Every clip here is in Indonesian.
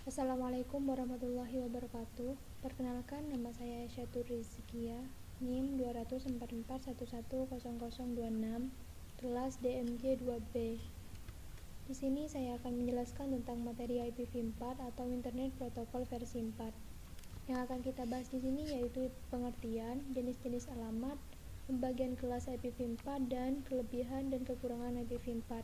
Assalamualaikum warahmatullahi wabarakatuh. Perkenalkan, nama saya Syatur Rizkia, NIM 244110026, kelas DMJ 2B. Di sini saya akan menjelaskan tentang materi IPv4 atau Internet Protocol versi 4. Yang akan kita bahas di sini yaitu pengertian, jenis-jenis alamat, pembagian kelas IPv4, dan kelebihan dan kekurangan IPv4.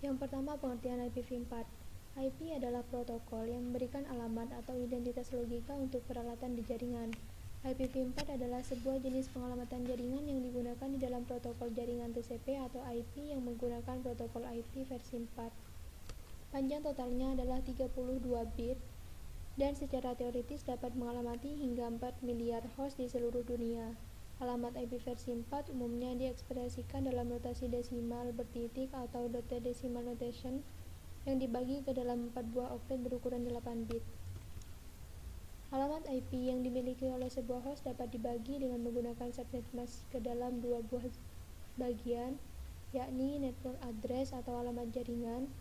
Yang pertama, pengertian IPv4. IP adalah protokol yang memberikan alamat atau identitas logika untuk peralatan di jaringan. IPv4 adalah sebuah jenis pengalamatan jaringan yang digunakan di dalam protokol jaringan TCP atau IP yang menggunakan protokol IP versi 4. Panjang totalnya adalah 32 bit dan secara teoritis dapat mengalamati hingga 4 miliar host di seluruh dunia. Alamat IP versi 4 umumnya diekspresikan dalam notasi desimal bertitik atau dotted decimal notation yang dibagi ke dalam 4 buah oktet berukuran 8 bit. Alamat IP yang dimiliki oleh sebuah host dapat dibagi dengan menggunakan subnet mask ke dalam 2 buah bagian, yakni network address atau alamat jaringan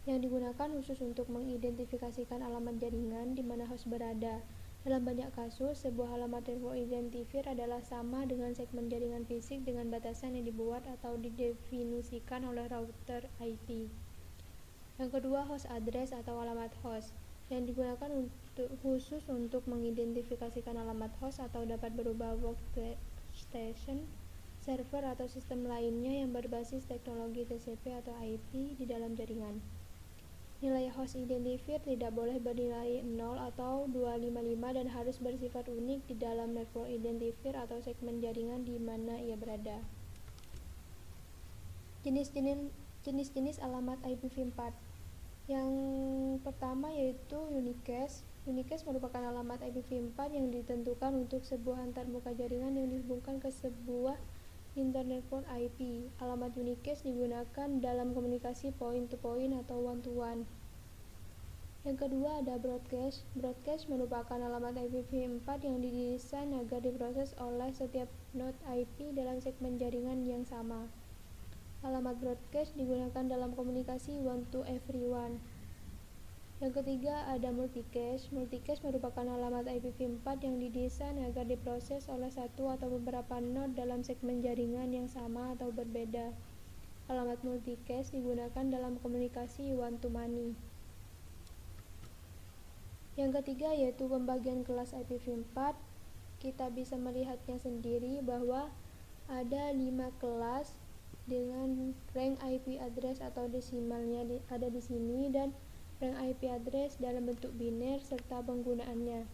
yang digunakan khusus untuk mengidentifikasikan alamat jaringan di mana host berada. Dalam banyak kasus, sebuah alamat network identifier adalah sama dengan segmen jaringan fisik dengan batasan yang dibuat atau didefinisikan oleh router IP. Yang kedua, host address atau alamat host, yang digunakan khusus untuk mengidentifikasikan alamat host atau dapat berupa workstation, server atau sistem lainnya yang berbasis teknologi TCP atau IP di dalam jaringan. Nilai host identifier tidak boleh bernilai 0 atau 255 dan harus bersifat unik di dalam network identifier atau segmen jaringan di mana ia berada. Jenis-jenis alamat IPv4. Yang pertama yaitu unique cache. Unique cache merupakan alamat IPv4 yang ditentukan untuk sebuah antarmuka jaringan yang dihubungkan ke sebuah internet port IP. Alamat unique cache digunakan dalam komunikasi point-to-point atau one-to-one. Yang kedua ada broadcast. Broadcast merupakan alamat IPv4 yang didesain agar diproses oleh setiap node IP dalam segmen jaringan yang sama. Alamat broadcast digunakan dalam komunikasi one-to-everyone. Yang ketiga ada multicache. Multicache merupakan alamat IPv4 yang didesain agar diproses oleh satu atau beberapa node dalam segmen jaringan yang sama atau berbeda. Alamat multicache digunakan dalam komunikasi one-to-many. Yang ketiga yaitu pembagian kelas IPv4. Kita bisa melihatnya sendiri bahwa ada 5 kelas dengan rank IP address atau desimalnya ada di sini dan rank IP address dalam bentuk biner serta penggunaannya.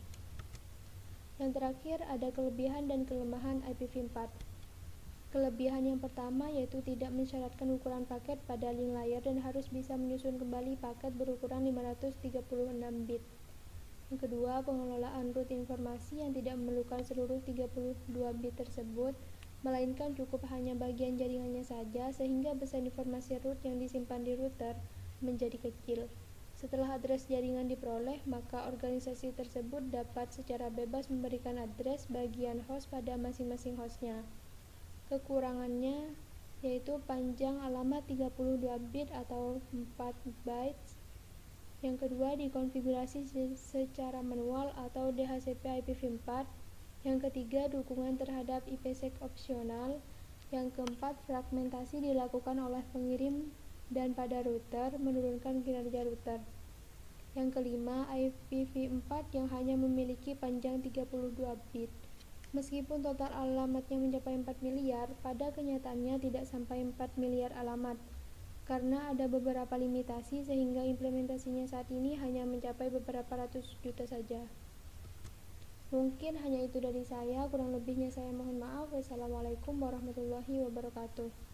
Yang terakhir ada kelebihan dan kelemahan IPv4. Kelebihan yang pertama yaitu tidak mensyaratkan ukuran paket pada link layer dan harus bisa menyusun kembali paket berukuran 536 bit. Yang kedua, pengelolaan root informasi yang tidak memerlukan seluruh 32 bit tersebut, melainkan cukup hanya bagian jaringannya saja sehingga besar informasi root yang disimpan di router menjadi kecil. Setelah address jaringan diperoleh, maka organisasi tersebut dapat secara bebas memberikan address bagian host pada masing-masing hostnya. Kekurangannya yaitu panjang alamat 32 bit atau 4 bytes. Yang kedua, dikonfigurasi secara manual atau DHCP IPv4. Yang ketiga, dukungan terhadap IPsec opsional. Yang keempat, fragmentasi dilakukan oleh pengirim dan pada router menurunkan kinerja router. Yang kelima, IPv4 yang hanya memiliki panjang 32 bit. Meskipun total alamatnya mencapai 4 miliar, pada kenyataannya tidak sampai 4 miliar alamat. Karena ada beberapa limitasi sehingga implementasinya saat ini hanya mencapai beberapa ratus juta saja. Mungkin hanya itu dari saya, kurang lebihnya saya mohon maaf. Wassalamualaikum warahmatullahi wabarakatuh.